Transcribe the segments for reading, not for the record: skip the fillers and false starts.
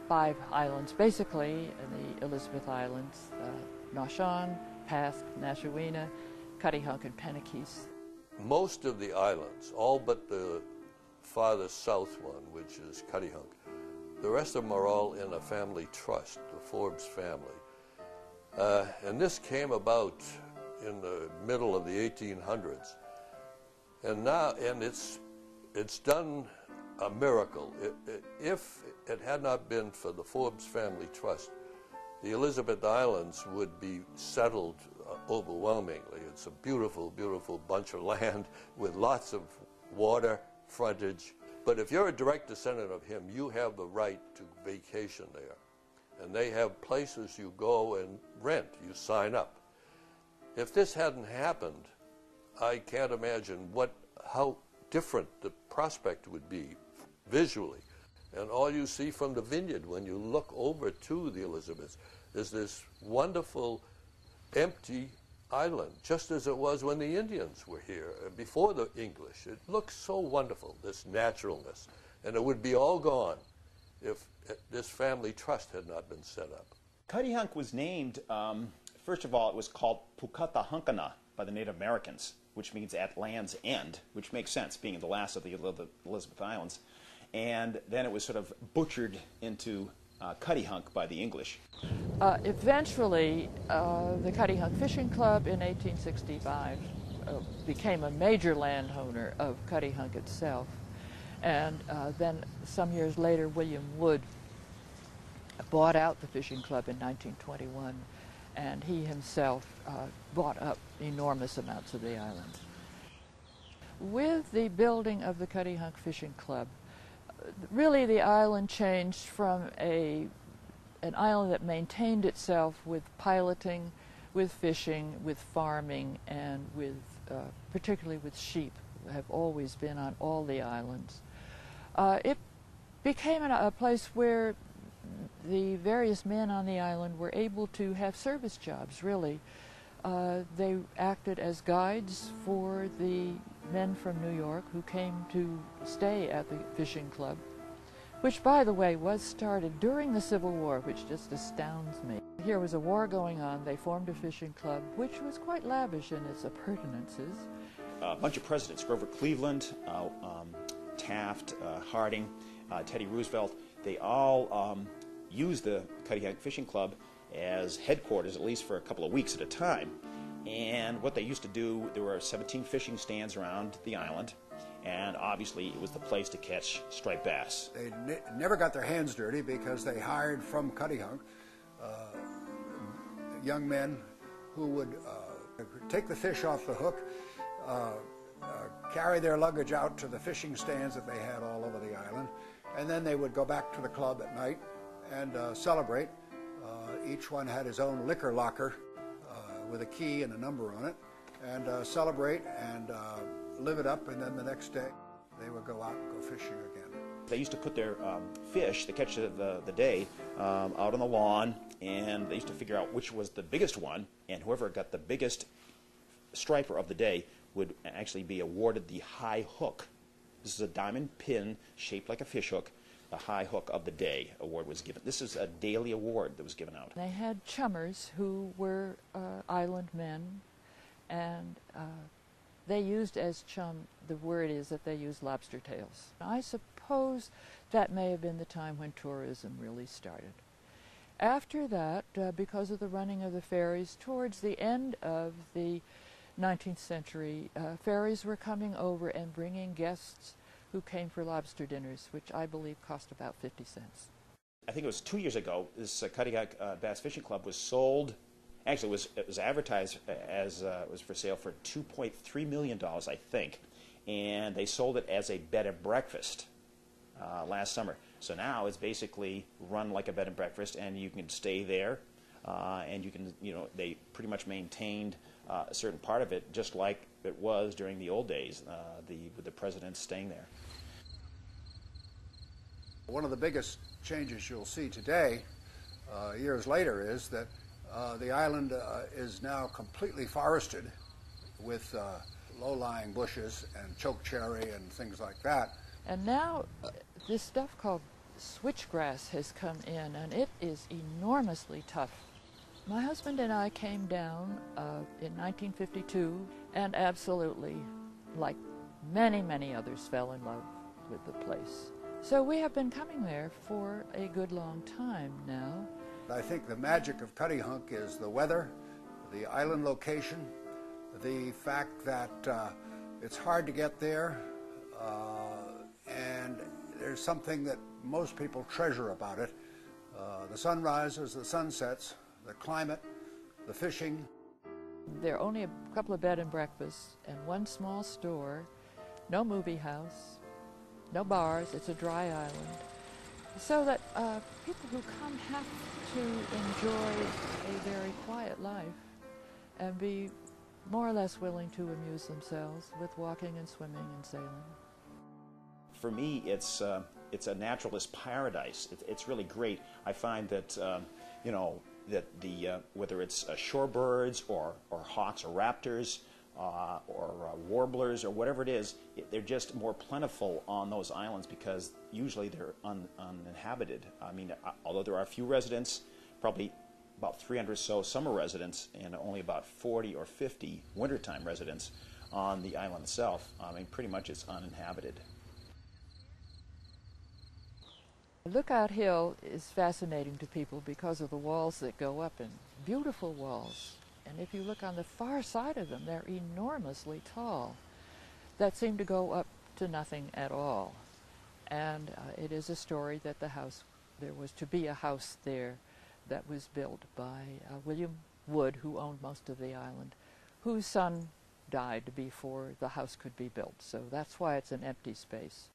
5 islands, basically, in the Elizebeth Islands, Noshawn, Pask, Nashawina, Cuttyhunk, and Penakees. Most of the islands, all but the farthest south one, which is Cuttyhunk, the rest of them are all in a family trust, the Forbes family. And this came about in the middle of the 1800s. And now, it's done a miracle. If it had not been for the Forbes family trust, the Elizabeth Islands would be settled overwhelmingly. It's a beautiful, beautiful bunch of land with lots of water, frontage. But if you're a direct descendant of him, you have the right to vacation there. And they have places you go and rent, you sign up. If this hadn't happened, I can't imagine how different the prospect would be visually. And all you see from the Vineyard when you look over to the Elizabeths is this wonderful empty island, just as it was when the Indians were here, before the English. It looks so wonderful, this naturalness. And it would be all gone if this family trust had not been set up. Cuttyhunk was named, first of all, it was called Pukatahunkana by the Native Americans, which means at land's end, which makes sense, being the last of the Elizabeth Islands. And then it was sort of butchered into Cuttyhunk by the English. Eventually, the Cuttyhunk Fishing Club in 1865 became a major landowner of Cuttyhunk itself. And then some years later, William Wood bought out the fishing club in 1921, and he himself bought up enormous amounts of the island. With the building of the Cuttyhunk Fishing Club, really the island changed from an island that maintained itself with piloting, with fishing, with farming, and with particularly with sheep, have always been on all the islands. It became a place where the various men on the island were able to have service jobs, really. They acted as guides for the men from New York who came to stay at the fishing club, which, by the way, was started during the Civil War, which just astounds me. Here was a war going on. They formed a fishing club, which was quite lavish in its appurtenances. A bunch of presidents, Grover Cleveland, Taft, Harding, Teddy Roosevelt, they all used the Cuttyhunk Fishing Club as headquarters, at least for a couple of weeks at a time. And what they used to do, there were 17 fishing stands around the island, and obviously it was the place to catch striped bass. They never got their hands dirty because they hired from Cuttyhunk young men who would take the fish off the hook, carry their luggage out to the fishing stands that they had all over the island, and then they would go back to the club at night and celebrate. Each one had his own liquor locker with a key and a number on it, and celebrate and live it up, and then the next day they would go out and go fishing again. They used to put their fish, the catch of the day, out on the lawn, and they used to figure out which was the biggest one, and whoever got the biggest striper of the day would actually be awarded the high hook. This is a diamond pin shaped like a fish hook. The high hook of the day award was given. This is a daily award that was given out. They had chummers who were island men, and they used as chum, the word is that they used lobster tails. I suppose that may have been the time when tourism really started. After that, because of the running of the ferries, towards the end of the 19th century, ferries were coming over and bringing guests who came for lobster dinners, which I believe cost about 50 cents. I think it was 2 years ago, this Cuttyhunk Bass Fishing Club was sold. Actually, it was advertised as it was for sale for $2.3 million, I think, and they sold it as a bed and breakfast last summer. So now it's basically run like a bed and breakfast, and you can stay there, and you can, they pretty much maintained a certain part of it, just like it was during the old days, with the presidents staying there. One of the biggest changes you'll see today, years later, is that the island is now completely forested with low-lying bushes and chokecherry and things like that. And now this stuff called switchgrass has come in, and it is enormously tough. My husband and I came down in 1952 and absolutely, like many, many others, fell in love with the place. So we have been coming there for a good long time now. I think the magic of Cuttyhunk is the weather, the island location, the fact that it's hard to get there, and there's something that most people treasure about it. The sunrises, the sunsets, the climate, the fishing. There are only a couple of bed and breakfasts and one small store, no movie house, no bars. It's a dry island. So that people who come have to enjoy a very quiet life and be more or less willing to amuse themselves with walking and swimming and sailing. For me, it's a naturalist paradise. It's really great. I find that you know, that whether it's shorebirds or hawks or raptors or warblers or whatever it is, they're just more plentiful on those islands because usually they're uninhabited. I mean, although there are a few residents, probably about 300 or so summer residents and only about 40 or 50 wintertime residents on the island itself. I mean, pretty much it's uninhabited. Lookout Hill is fascinating to people because of the walls that go up, and beautiful walls. And if you look on the far side of them, they're enormously tall, that seem to go up to nothing at all. And it is a story that there was to be a house there that was built by William Wood, who owned most of the island, whose son died before the house could be built. So that's why it's an empty space.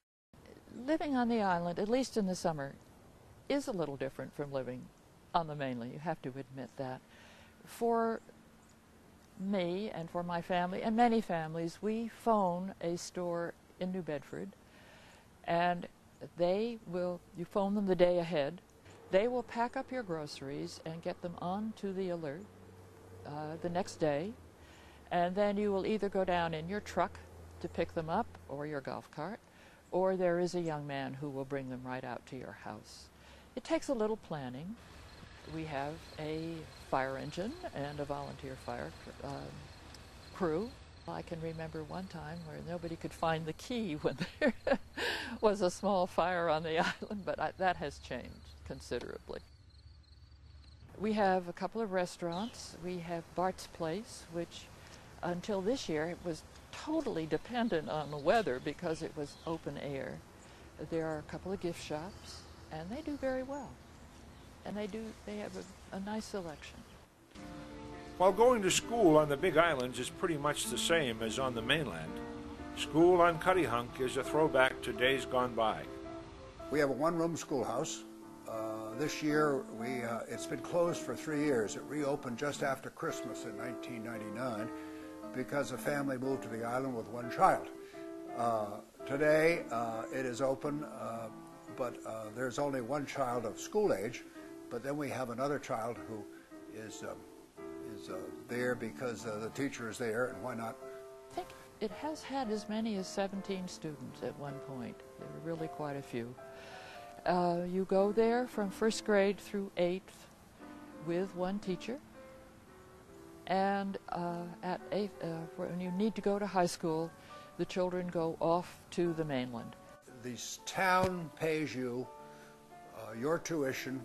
Living on the island, at least in the summer, is a little different from living on the mainland. You have to admit that. For me and for my family and many families, we phone a store in New Bedford, and you phone them the day ahead. They will pack up your groceries and get them onto the alert the next day, and then you will either go down in your truck to pick them up or your golf cart, or there is a young man who will bring them right out to your house. It takes a little planning. We have a fire engine and a volunteer fire crew. I can remember one time where nobody could find the key when there was a small fire on the island, but that has changed considerably. We have a couple of restaurants. We have Bart's Place, which until this year it was totally dependent on the weather because it was open air. There are a couple of gift shops, and they do very well. And they have a nice selection. While going to school on the Big Islands is pretty much the same as on the mainland, school on Cuttyhunk is a throwback to days gone by. We have a one-room schoolhouse. This year, it's been closed for 3 years. It reopened just after Christmas in 1999 because a family moved to the island with one child. Today, it is open, but there's only one child of school age, but then we have another child who is there because the teacher is there, and why not? I think it has had as many as 17 students at one point. There were really quite a few. You go there from first grade through 8th with one teacher, and at 8th, when you need to go to high school, the children go off to the mainland. The town pays you your tuition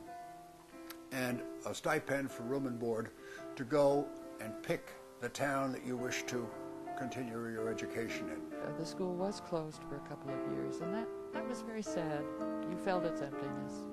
and a stipend for room and board to go and pick the town that you wish to continue your education in. The school was closed for a couple of years, and that was very sad. You felt its emptiness.